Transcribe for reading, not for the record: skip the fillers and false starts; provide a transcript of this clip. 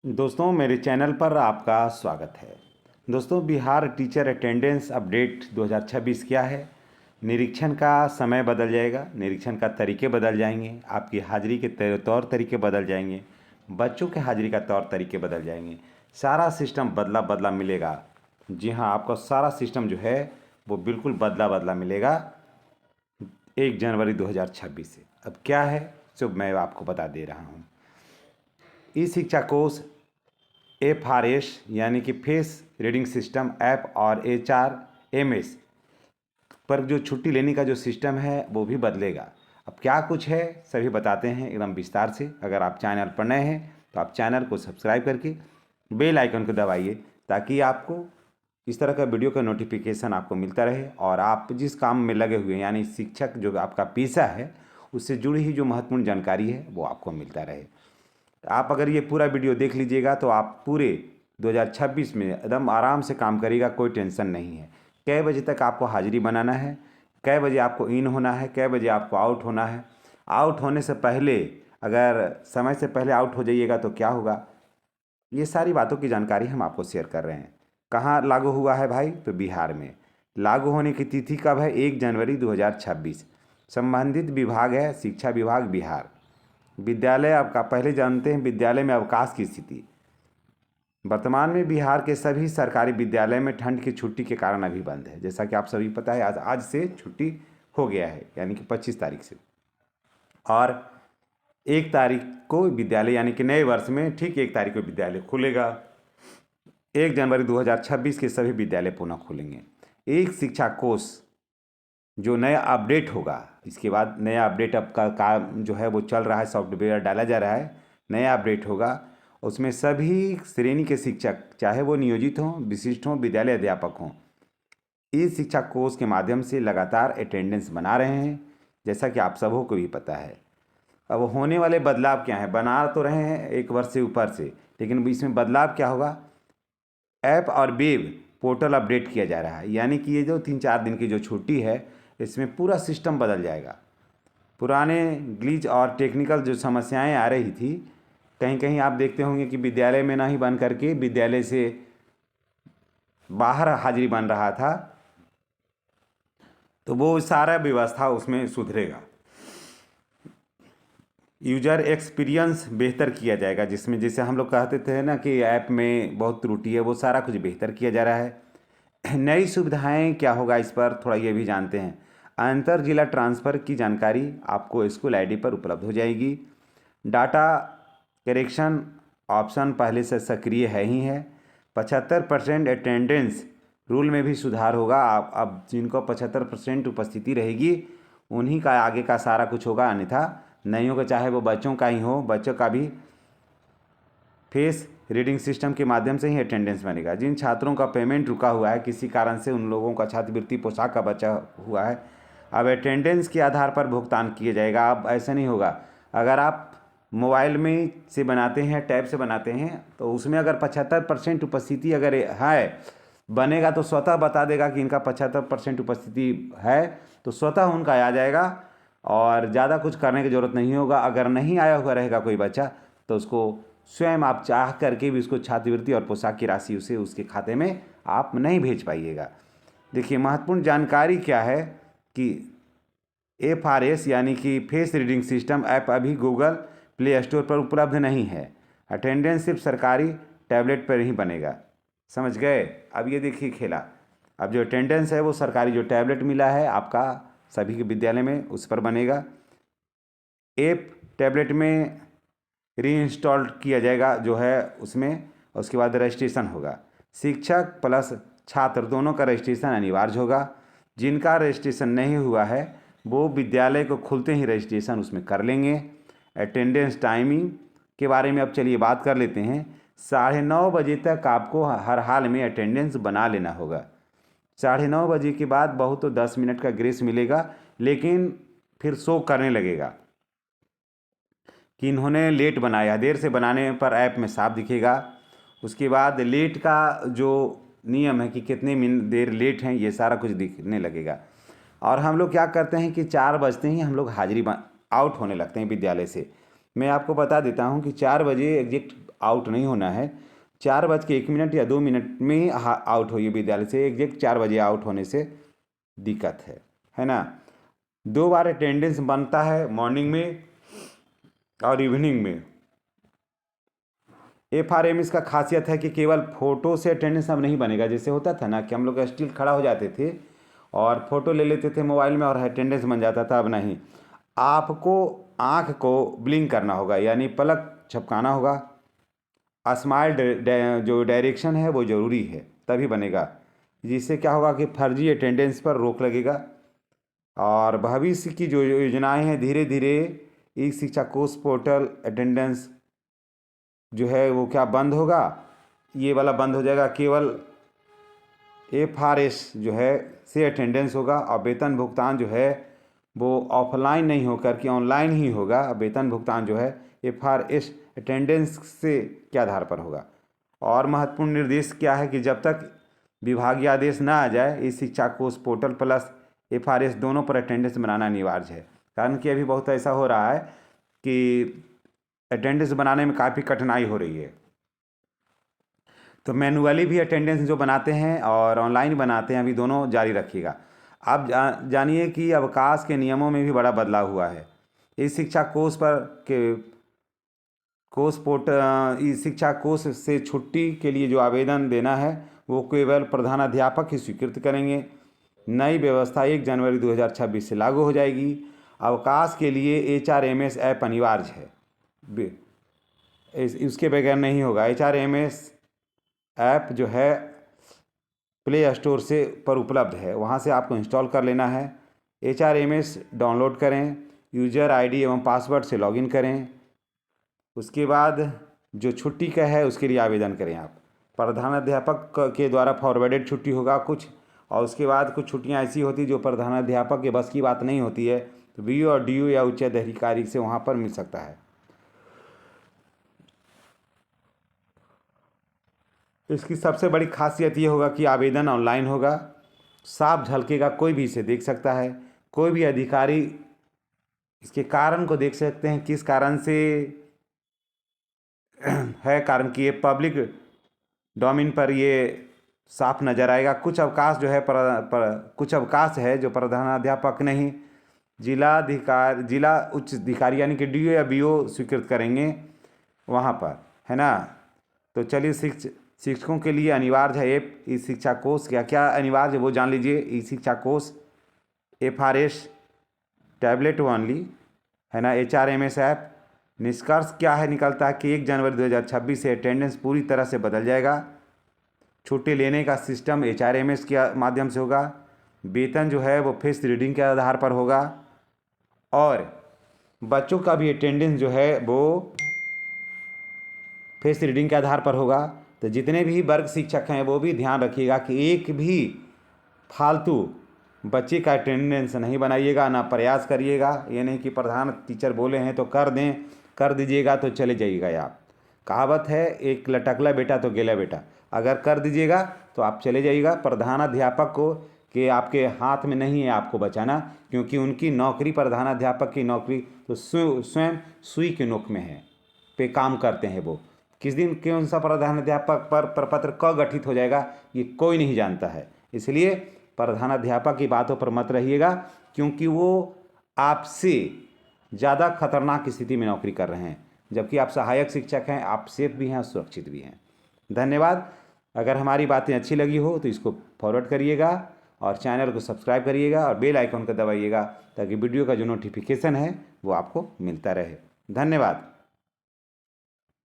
दोस्तों मेरे चैनल पर आपका स्वागत है। दोस्तों बिहार टीचर अटेंडेंस अपडेट 2026 क्या है। निरीक्षण का समय बदल जाएगा, निरीक्षण का तरीके बदल जाएंगे, आपकी हाजिरी के तौर तरीके बदल जाएंगे, बच्चों के हाजिरी का तौर तरीके बदल जाएंगे। सारा सिस्टम बदला बदला मिलेगा। जी हाँ, आपको सारा सिस्टम जो है वो बिल्कुल बदला बदला मिलेगा 1 जनवरी 2026 से। अब क्या है जो मैं आपको बता दे रहा हूँ। ई शिक्षा कोष FRS यानी कि फेस रीडिंग सिस्टम ऐप और HRMS पर जो छुट्टी लेने का जो सिस्टम है वो भी बदलेगा। अब क्या कुछ है सभी बताते हैं एकदम विस्तार से। अगर आप चैनल पर नए हैं तो आप चैनल को सब्सक्राइब करके बेल आइकन को दबाइए ताकि आपको इस तरह का वीडियो का नोटिफिकेशन आपको मिलता रहे और आप जिस काम में लगे हुए हैं यानी शिक्षक जो आपका पेशा है उससे जुड़ी ही जो महत्वपूर्ण जानकारी है वो आपको मिलता रहे। आप अगर ये पूरा वीडियो देख लीजिएगा तो आप पूरे 2026 में एकदम आराम से काम करिएगा, कोई टेंशन नहीं है। कै बजे तक आपको हाजिरी बनाना है, कै बजे आपको इन होना है, कै बजे आपको आउट होना है। आउट होने से पहले अगर समय से पहले आउट हो जाइएगा तो क्या होगा, ये सारी बातों की जानकारी हम आपको शेयर कर रहे हैं। कहाँ लागू हुआ है भाई, तो बिहार में। लागू होने की तिथि कब है, 1 जनवरी 2026। संबंधित विभाग है शिक्षा विभाग बिहार। विद्यालय आपका पहले जानते हैं विद्यालय में अवकाश की स्थिति। वर्तमान में बिहार के सभी सरकारी विद्यालय में ठंड की छुट्टी के कारण अभी बंद है। जैसा कि आप सभी पता है आज से छुट्टी हो गया है यानी कि 25 तारीख से। और 1 तारीख को विद्यालय यानी कि नए वर्ष में ठीक 1 तारीख को विद्यालय खुलेगा। 1 जनवरी 2026 के सभी विद्यालय पुनः खुलेंगे। एक शिक्षा कोष जो नया अपडेट होगा, इसके बाद नया अपडेट अब का काम जो है वो चल रहा है, सॉफ्टवेयर डाला जा रहा है, नया अपडेट होगा। उसमें सभी श्रेणी के शिक्षक चाहे वो नियोजित हों, विशिष्ट हों, विद्यालय अध्यापक हों, इस शिक्षा कोर्स के माध्यम से लगातार अटेंडेंस बना रहे हैं, जैसा कि आप सबों को भी पता है। अब होने वाले बदलाव क्या हैं, बना तो रहे हैं 1 वर्ष से ऊपर से, लेकिन इसमें बदलाव क्या होगा, ऐप और वेब पोर्टल अपडेट किया जा रहा है। यानी कि ये जो 3-4 दिन की जो छुट्टी है इसमें पूरा सिस्टम बदल जाएगा। पुराने ग्लिच और टेक्निकल जो समस्याएं आ रही थी, कहीं कहीं आप देखते होंगे कि विद्यालय में ना ही बन करके विद्यालय से बाहर हाजिरी बन रहा था, तो वो सारा व्यवस्था उसमें सुधरेगा। यूजर एक्सपीरियंस बेहतर किया जाएगा, जिसमें जैसे हम लोग कहते थे ना कि ऐप में बहुत त्रुटि है, वो सारा कुछ बेहतर किया जा रहा है। नई सुविधाएं क्या होगा इस पर थोड़ा ये भी जानते हैं। अंतर जिला ट्रांसफ़र की जानकारी आपको स्कूल आईडी पर उपलब्ध हो जाएगी। डाटा करेक्शन ऑप्शन पहले से सक्रिय है ही है। 75% अटेंडेंस रूल में भी सुधार होगा। आप अब जिनको 75% उपस्थिति रहेगी उन्हीं का आगे का सारा कुछ होगा, अन्यथा नहीं होगा। चाहे वो बच्चों का ही हो, बच्चों का भी फेस रीडिंग सिस्टम के माध्यम से ही अटेंडेंस बनेगा। जिन छात्रों का पेमेंट रुका हुआ है किसी कारण से, उन लोगों का छात्रवृत्ति पोशाक का बचा हुआ है, अब अटेंडेंस के आधार पर भुगतान किया जाएगा। अब ऐसा नहीं होगा, अगर आप मोबाइल में से बनाते हैं, टैब से बनाते हैं, तो उसमें अगर 75% उपस्थिति अगर है बनेगा तो स्वतः बता देगा कि इनका 75% उपस्थिति है, तो स्वतः उनका आ जाएगा और ज़्यादा कुछ करने की ज़रूरत नहीं होगा। अगर नहीं आया हुआ रहेगा कोई बच्चा तो उसको स्वयं आप चाह करके भी उसको छात्रवृत्ति और पोशाक की राशि उसे उसके खाते में आप नहीं भेज पाइएगा। देखिए महत्वपूर्ण जानकारी क्या है कि FRS यानी कि फेस रीडिंग सिस्टम ऐप अभी गूगल प्ले स्टोर पर उपलब्ध नहीं है। अटेंडेंस सिर्फ सरकारी टैबलेट पर ही बनेगा, समझ गए। अब ये देखिए खेला, अब जो अटेंडेंस है वो सरकारी जो टैबलेट मिला है आपका सभी के विद्यालय में उस पर बनेगा। ऐप टैबलेट में रीइंस्टॉल किया जाएगा जो है उसमें, उसके बाद रजिस्ट्रेशन होगा। शिक्षक प्लस छात्र दोनों का रजिस्ट्रेशन अनिवार्य होगा। जिनका रजिस्ट्रेशन नहीं हुआ है वो विद्यालय को खुलते ही रजिस्ट्रेशन उसमें कर लेंगे। अटेंडेंस टाइमिंग के बारे में अब चलिए बात कर लेते हैं। 9:30 बजे तक आपको हर हाल में अटेंडेंस बना लेना होगा। 9:30 बजे के बाद बहुत तो 10 मिनट का ग्रेस मिलेगा, लेकिन फिर शो करने लगेगा कि इन्होंने लेट बनाया। देर से बनाने पर ऐप में साफ दिखेगा। उसके बाद लेट का जो नियम है कि कितने मिनट देर लेट हैं ये सारा कुछ दिखने लगेगा। और हम लोग क्या करते हैं कि 4 बजते ही हम लोग हाजिरी आउट होने लगते हैं विद्यालय से। मैं आपको बता देता हूँ कि 4 बजे एग्जैक्ट आउट नहीं होना है। 4:01 या 2 मिनट में ही आउट होइए विद्यालय से। एग्जैक्ट 4 बजे आउट होने से दिक्कत है ना। 2 बार अटेंडेंस बनता है, मॉर्निंग में और इवनिंग में। FRMS का खासियत है कि केवल फ़ोटो से अटेंडेंस अब नहीं बनेगा। जैसे होता था ना कि हम लोग स्टिल खड़ा हो जाते थे और फ़ोटो ले लेते थे मोबाइल में और अटेंडेंस बन जाता था। अब नहीं, आपको आँख को ब्लिंक करना होगा, यानी पलक झपकाना होगा। स्माइल जो डायरेक्शन है वो ज़रूरी है, तभी बनेगा। जिससे क्या होगा कि फर्जी अटेंडेंस पर रोक लगेगा और भविष्य की जो योजनाएं हैं धीरे धीरे ई शिक्षा कोष पोर्टल अटेंडेंस जो है वो क्या बंद होगा, ये वाला बंद हो जाएगा। केवल FRS जो है से अटेंडेंस होगा और वेतन भुगतान जो है वो ऑफलाइन नहीं होकर के ऑनलाइन ही होगा। वेतन भुगतान जो है FRS अटेंडेंस से के आधार पर होगा। और महत्वपूर्ण निर्देश क्या है कि जब तक विभागीय आदेश ना आ जाए, इस शिक्षा कोष पोर्टल प्लस FRS दोनों पर अटेंडेंस बनाना अनिवार्य है। कारण कि अभी बहुत ऐसा हो रहा है कि अटेंडेंस बनाने में काफ़ी कठिनाई हो रही है। तो मैनुअली भी अटेंडेंस जो बनाते हैं और ऑनलाइन बनाते हैं, अभी दोनों जारी रखिएगा। आप जानिए कि अवकाश के नियमों में भी बड़ा बदलाव हुआ है। इस शिक्षा कोष पर के कोष इस शिक्षा कोष से छुट्टी के लिए जो आवेदन देना है वो केवल प्रधानाध्यापक ही स्वीकृत करेंगे। नई व्यवस्था 1 जनवरी 2026 से लागू हो जाएगी। अवकाश के लिए HRMS ऐप अनिवार्य है, इसके बगैर नहीं होगा। HRMS ऐप जो है प्ले स्टोर से पर उपलब्ध है, वहाँ से आपको इंस्टॉल कर लेना है। HRMS डाउनलोड करें, यूजर ID एवं पासवर्ड से लॉगिन करें। उसके बाद जो छुट्टी का है उसके लिए आवेदन करें आप। प्रधानाध्यापक के द्वारा फॉरवर्डेड छुट्टी होगा कुछ, और उसके बाद कुछ छुट्टियां ऐसी होती जो प्रधानाध्यापक के बस की बात नहीं होती है, तो BO और DO या उच्च अधिकारी से वहाँ पर मिल सकता है। इसकी सबसे बड़ी खासियत ये होगा कि आवेदन ऑनलाइन होगा, साफ झलकेगा, कोई भी इसे देख सकता है। कोई भी अधिकारी इसके कारण को देख सकते हैं, किस कारण से है। कारण कि ये पब्लिक डोमेन पर ये साफ नज़र आएगा। कुछ अवकाश जो है कुछ अवकाश है जो प्रधानाध्यापक नहीं, जिला उच्च अधिकारी यानी कि DO या BO स्वीकृत करेंगे वहाँ पर, है ना। तो चलिए, शिक्षकों के लिए अनिवार्य है ऐप ई शिक्षा कोष। क्या क्या अनिवार्य है वो जान लीजिए। ई शिक्षा कोष, FRS टैबलेट ओनली, है ना। HRMS app. निष्कर्ष क्या है निकलता है कि 1 जनवरी 2026 से अटेंडेंस पूरी तरह से बदल जाएगा। छुट्टी लेने का सिस्टम HRMS के माध्यम से होगा। वेतन जो है वो फेस रीडिंग के आधार पर होगा और बच्चों का भी अटेंडेंस जो है वो फेस रीडिंग के आधार पर होगा। तो जितने भी वर्ग शिक्षक हैं वो भी ध्यान रखिएगा कि एक भी फालतू बच्चे का अटेंडेंस नहीं बनाइएगा, ना प्रयास करिएगा। ये नहीं कि प्रधान टीचर बोले हैं तो कर दीजिएगा तो चले जाइएगा आप। कहावत है, एक लटकला बेटा तो गेला बेटा। अगर कर दीजिएगा तो आप चले जाइएगा। प्रधानाध्यापक को कि आपके हाथ में नहीं है आपको बचाना, क्योंकि उनकी नौकरी, प्रधानाध्यापक की नौकरी तो स्वयं सुई के नोक में है, पे काम करते हैं वो। किस दिन कौन सा प्रधानाध्यापक पर प्रपत्र कब गठित हो जाएगा ये कोई नहीं जानता है। इसलिए प्रधानाध्यापक की बातों पर मत रहिएगा, क्योंकि वो आपसे ज़्यादा खतरनाक स्थिति में नौकरी कर रहे हैं, जबकि आप सहायक शिक्षक हैं, आप सेफ भी हैं और सुरक्षित भी हैं। धन्यवाद। अगर हमारी बातें अच्छी लगी हो तो इसको फॉरवर्ड करिएगा और चैनल को सब्सक्राइब करिएगा और बेल आइकन को दबाइएगा, ताकि वीडियो का जो नोटिफिकेशन है वो आपको मिलता रहे। धन्यवाद।